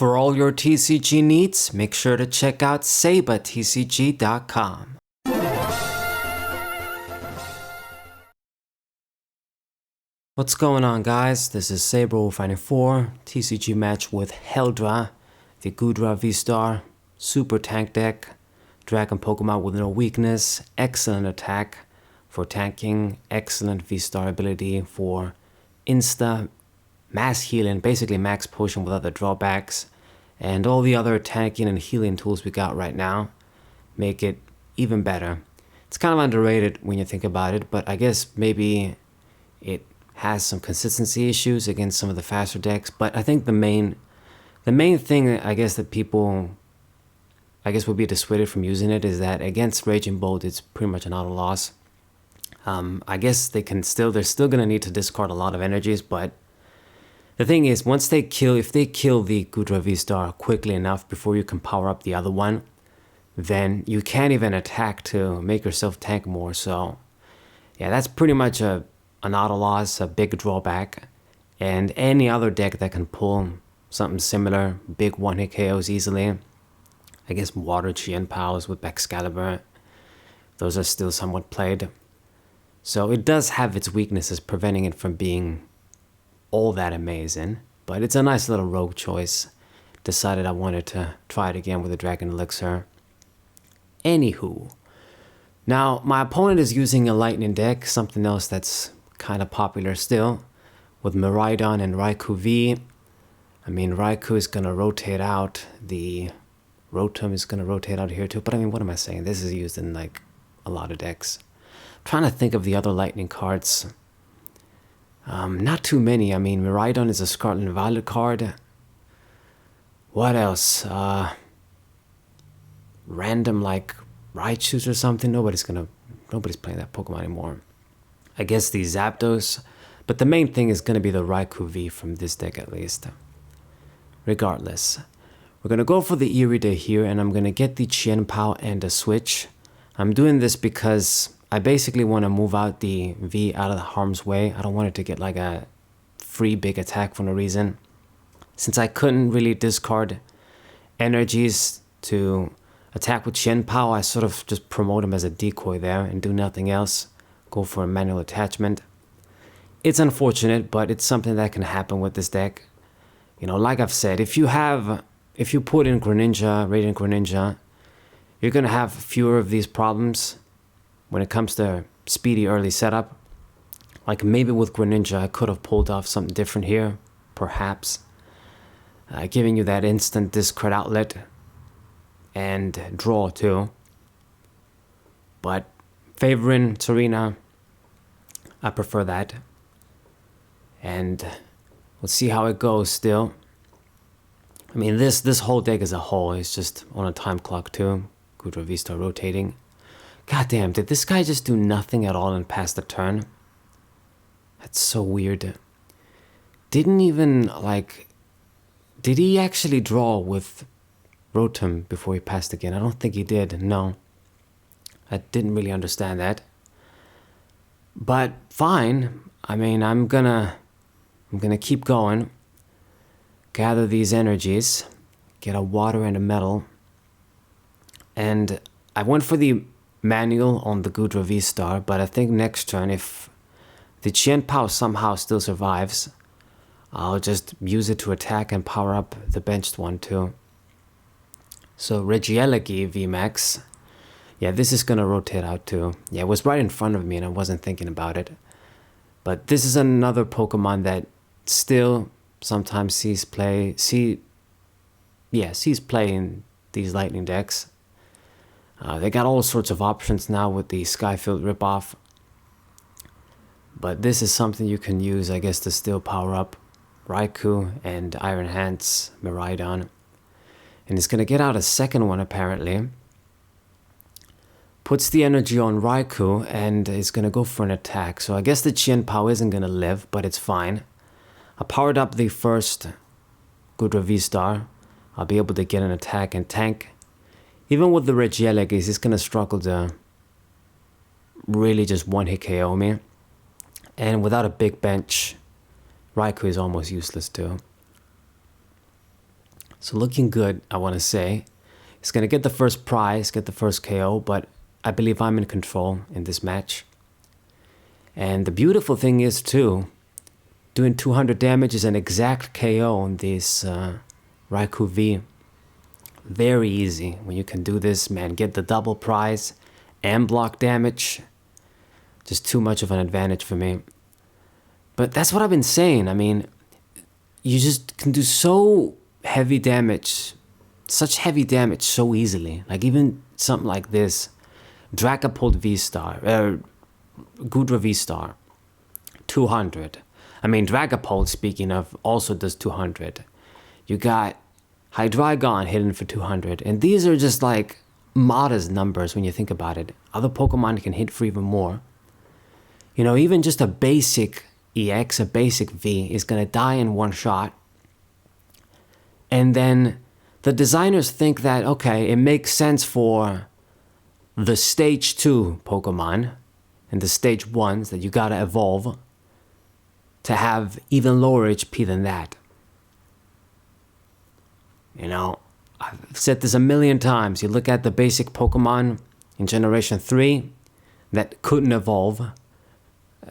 For all your TCG needs, make sure to check out sabatcg.com. What's going on, guys? This is Saber094 TCG match with Heldra, the Goodra VSTAR, super tank deck, dragon Pokemon with no weakness, excellent attack for tanking, excellent VSTAR ability for insta, mass healing, basically max potion without the drawbacks, and all the other tanking and healing tools we got right now make it even better. It's kind of underrated when you think about it, but I guess maybe it has some consistency issues against some of the faster decks. But I think the main thing I guess that people would be dissuaded from using it is that against Raging Bolt it's pretty much an auto loss. I guess they're still gonna need to discard a lot of energies, but the thing is, if they kill the Goodra VSTAR quickly enough before you can power up the other one, then you can't even attack to make yourself tank more. So yeah, that's pretty much an auto loss, a big drawback. And any other deck that can pull something similar, big one-hit KOs easily, I guess Water Chien-Paos with Excalibur, those are still somewhat played. So it does have its weaknesses, preventing it from being all that amazing, but it's a nice little rogue choice. Decided I wanted to try it again with the Dragon Elixir. Anywho, now my opponent is using a lightning deck, something else that's kind of popular still, with Miraidon and Raikou V. I mean, Raikou is gonna rotate out, the Rotom is gonna rotate out here too, but I mean, what am I saying? This is used in like a lot of decks. I'm trying to think of the other lightning cards. Not too many. I mean, Miraidon is a Scarlet and Violet card. What else? Random like Raichus or something. Nobody's playing that Pokemon anymore. I guess the Zapdos, but the main thing is gonna be the Raikou V from this deck at least. Regardless, we're gonna go for the Irida here, and I'm gonna get the Chien-Pao and a switch. I'm doing this because I basically want to move out the V out of the harm's way. I don't want it to get like a free big attack for no reason. Since I couldn't really discard energies to attack with Chien-Pao, I sort of just promote him as a decoy there and do nothing else. Go for a manual attachment. It's unfortunate, but it's something that can happen with this deck. You know, like I've said, if you put in Greninja, Radiant Greninja, you're going to have fewer of these problems when it comes to speedy early setup. Like maybe with Greninja I could have pulled off something different here, perhaps. Giving you that instant discard outlet and draw too. But favoring Serena, I prefer that. And we'll see how it goes still. I mean, this whole deck as a whole is just on a time clock too. Goodra VSTAR rotating. God damn, did this guy just do nothing at all and pass the turn? That's so weird. Did he actually draw with Rotom before he passed again? I don't think he did, no. I didn't really understand that. But fine. I mean, I'm gonna keep going. Gather these energies. Get a water and a metal. And I went for the manual on the Goodra VSTAR, but I think next turn, if the Chien-Pao somehow still survives, I'll just use it to attack and power up the benched one too. So Regieleki VMAX, yeah, this is gonna rotate out too. Yeah, it was right in front of me and I wasn't thinking about it. But this is another Pokemon that still sometimes sees play in these lightning decks. They got all sorts of options now with the Skyfield ripoff. But this is something you can use, I guess, to still power up Raikou and Iron Hands Miraidon. And it's going to get out a second one, apparently. Puts the energy on Raikou and is going to go for an attack. So I guess the Chien-Pao isn't going to live, but it's fine. I powered up the first Goodra VSTAR. I'll be able to get an attack and tank. Even with the Regieleki, he's going to struggle to really just one-hit KO me. And without a big bench, Raikou is almost useless too. So looking good, I want to say. He's going to get the first prize, get the first KO, but I believe I'm in control in this match. And the beautiful thing is too, doing 200 damage is an exact KO on this Raikou V. Very easy when you can do this, man. Get the double prize and block damage. Just too much of an advantage for me. But that's what I've been saying. I mean, you just can do so heavy damage, such heavy damage so easily. Like even something like this, Goodra VSTAR, 200. I mean, Dragapult, speaking of, also does 200. You got Hydreigon hidden for 200. And these are just like modest numbers when you think about it. Other Pokemon can hit for even more. You know, even just a basic EX, a basic V, is going to die in one shot. And then the designers think that, okay, it makes sense for the stage 2 Pokemon and the stage 1s that you gotta evolve to have even lower HP than that. You know, I've said this a million times. You look at the basic Pokemon in Generation 3 that couldn't evolve.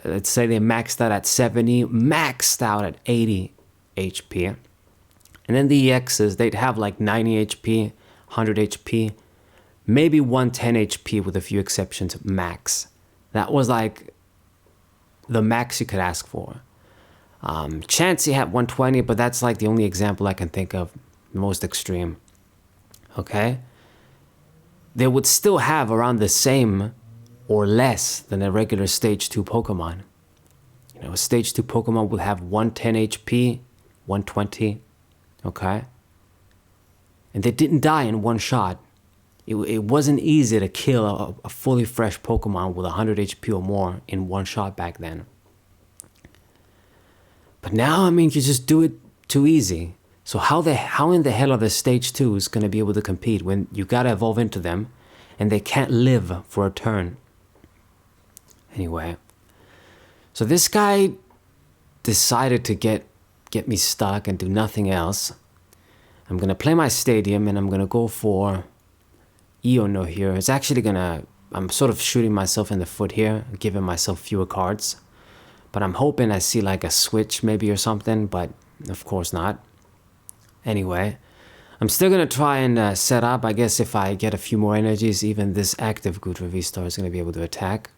Let's say they maxed out at 70, maxed out at 80 HP. And then the EXs, they'd have like 90 HP, 100 HP, maybe 110 HP with a few exceptions, max. That was like the max you could ask for. Chansey had 120, but that's like the only example I can think of, most extreme. Okay? They would still have around the same or less than a regular stage 2 Pokemon. You know, a stage 2 Pokemon would have 110 HP, 120, okay? And they didn't die in one shot. It wasn't easy to kill a fully fresh Pokemon with 100 HP or more in one shot back then. But now, I mean, you just do it too easy. So how in the hell are the stage 2s going to be able to compete when you got to evolve into them and they can't live for a turn? Anyway, so this guy decided to get me stuck and do nothing else. I'm going to play my stadium and I'm going to go for Iono here. It's actually I'm sort of shooting myself in the foot here, giving myself fewer cards. But I'm hoping I see like a switch maybe or something, but of course not. Anyway, I'm still going to try and set up. I guess if I get a few more energies, even this active Goodra VSTAR is going to be able to attack.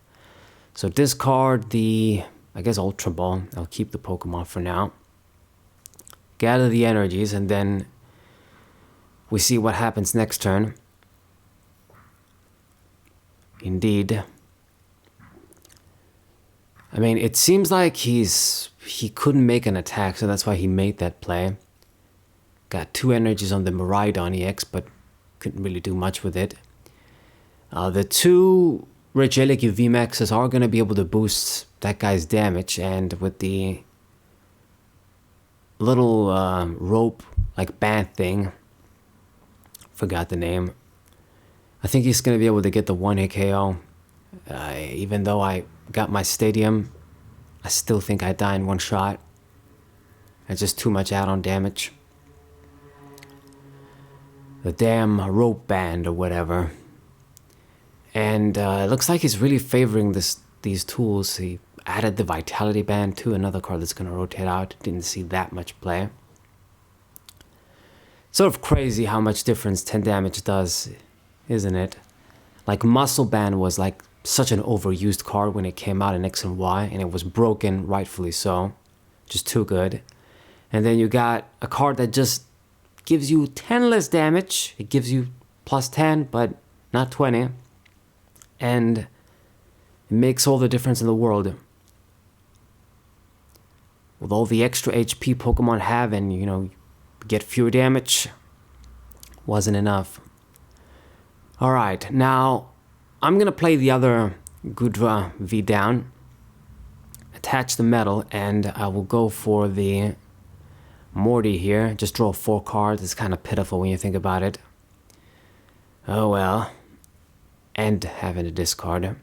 So discard the, I guess, Ultra Ball. I'll keep the Pokemon for now. Gather the energies and then we see what happens next turn. Indeed. I mean, it seems like he couldn't make an attack, so that's why he made that play. Got 2 energies on the Miraidon EX, but couldn't really do much with it. The 2 Regieleki VMAXs are going to be able to boost that guy's damage, and with the little rope, like band thing, forgot the name, I think he's going to be able to get the 1-hit KO. Even though I got my stadium, I still think I die in one shot. It's just too much add-on damage. The damn rope band or whatever. And it looks like he's really favoring these tools. He added the Vitality Band too, another card that's going to rotate out. Didn't see that much play. Sort of crazy how much difference 10 damage does, isn't it? Like Muscle Band was like such an overused card when it came out in X and Y, and it was broken, rightfully so. Just too good. And then you got a card that just gives you 10 less damage. It gives you plus 10, but not 20. And it makes all the difference in the world. With all the extra HP Pokemon have and, you know, get fewer damage, wasn't enough. Alright, now I'm gonna play the other Goodra V down, attach the metal, and I will go for the Morty here. Just draw 4 cards. It's kind of pitiful when you think about it. Oh well. And having a discard.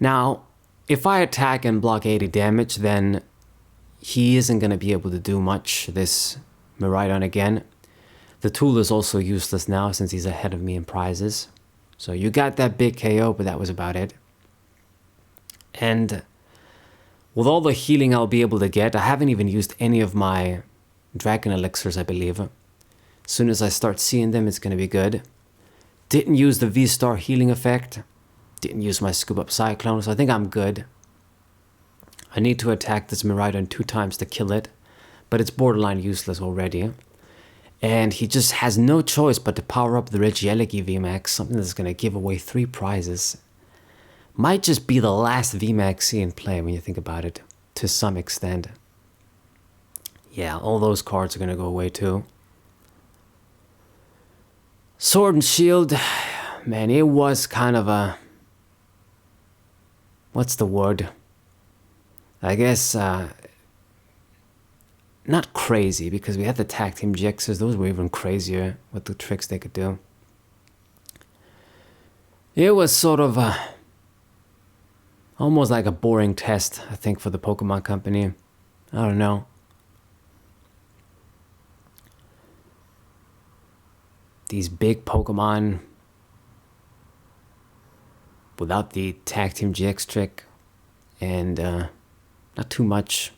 Now, if I attack and block 80 damage, then he isn't going to be able to do much, this Miraidon again. The tool is also useless now since he's ahead of me in prizes. So you got that big KO, but that was about it. And with all the healing I'll be able to get, I haven't even used any of my dragon elixirs, I believe. As soon as I start seeing them, it's going to be good. Didn't use the V-Star healing effect. Didn't use my Scoop Up Cyclone, so I think I'm good. I need to attack this Miraidon 2 times to kill it, but it's borderline useless already. And he just has no choice but to power up the Regieleki VMAX, something that's going to give away 3 prizes. Might just be the last VMAX in play when you think about it, to some extent. Yeah, all those cards are going to go away too. Sword and Shield, man, it was kind of a... what's the word? I guess, not crazy, because we had the Tag Team GXs, those were even crazier, what the tricks they could do. It was sort of almost like a boring test, I think, for the Pokemon Company. I don't know. These big Pokemon without the Tag Team GX trick, and not too much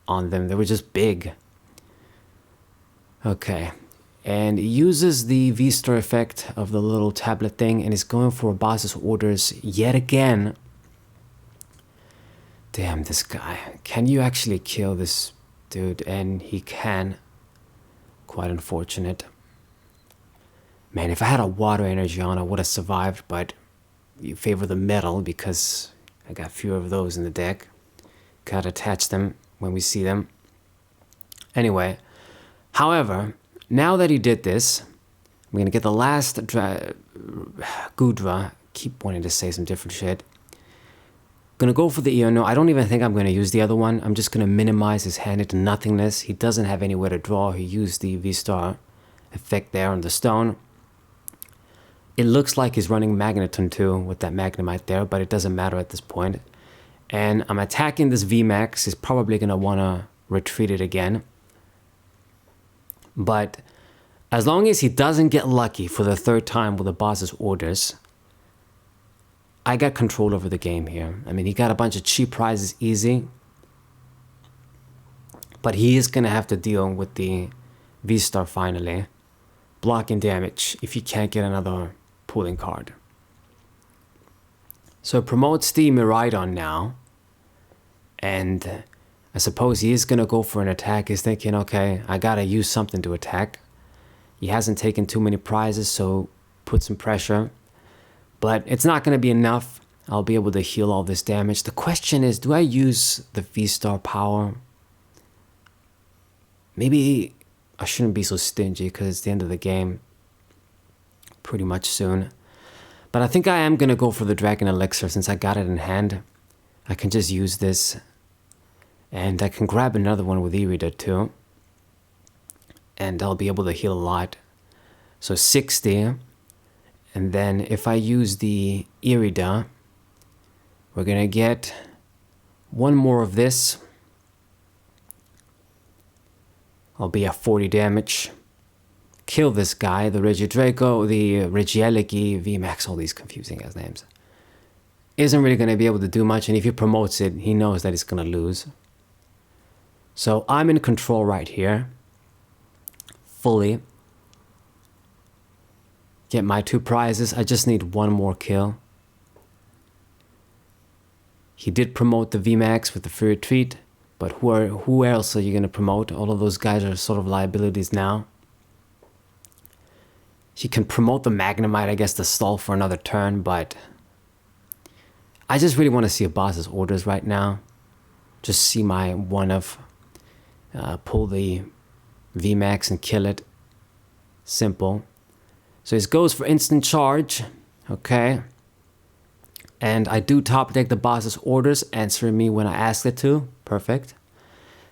on them. They were just big. Okay. And he uses the V-Star effect of the little tablet thing and is going for boss's orders yet again. Damn, this guy. Can you actually kill this dude? And he can. Quite unfortunate. Man, if I had a water energy on, I would have survived, but you favor the metal because I got fewer of those in the deck. Gotta attach them when we see them. Anyway, however, now that he did this, we're gonna get the last Goodra. Keep wanting to say some different shit. Gonna go for the Iono. I don't even think I'm gonna use the other one. I'm just gonna minimize his hand into nothingness. He doesn't have anywhere to draw. He used the V-Star effect there on the stone. It looks like he's running Magneton too with that Magnemite there, but it doesn't matter at this point. And I'm attacking this VMAX. He's probably going to want to retreat it again. But as long as he doesn't get lucky for the 3rd time with the boss's orders, I got control over the game here. I mean, he got a bunch of cheap prizes easy. But he is going to have to deal with the V-Star finally. Blocking damage if he can't get another pulling card. So it promotes the Miraidon now. And I suppose he is going to go for an attack. He's thinking, okay, I got to use something to attack. He hasn't taken too many prizes, so put some pressure. But it's not going to be enough. I'll be able to heal all this damage. The question is, do I use the V-Star power? Maybe I shouldn't be so stingy because it's the end of the game pretty much soon. But I think I am going to go for the Dragon Elixir since I got it in hand. I can just use this. And I can grab another one with Irida too. And I'll be able to heal a lot. So 60. And then if I use the Irida, we're going to get one more of this. I'll be at 40 damage. Kill this guy, the Regieleki VMAX, all these confusing ass names. Isn't really going to be able to do much, and if he promotes it, he knows that he's going to lose. So I'm in control right here. Fully. Get my 2 prizes. I just need one more kill. He did promote the VMAX with the free retreat, but who else are you going to promote? All of those guys are sort of liabilities now. He can promote the Magnemite, I guess, to stall for another turn, but I just really want to see a boss's orders right now. Just see my one of pull the VMAX and kill it. Simple. So it goes for instant charge. Okay. And I do top deck the boss's orders, answering me when I ask it to. Perfect.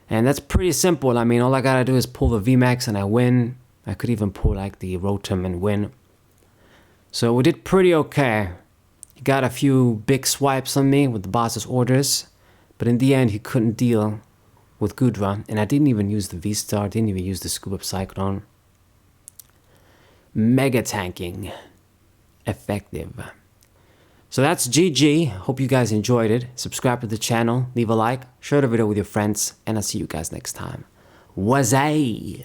And that's pretty simple. I mean, all I gotta do is pull the VMAX and I win. I could even pull like the Rotom and win. So we did pretty okay. He got a few big swipes on me with the boss's orders, but in the end he couldn't deal with Goodra, and I didn't even use the V-Star, didn't even use the Scoop Up Cyclone. Mega tanking. Effective. So that's GG. Hope you guys enjoyed it. Subscribe to the channel, leave a like, share the video with your friends, and I'll see you guys next time. Wazay!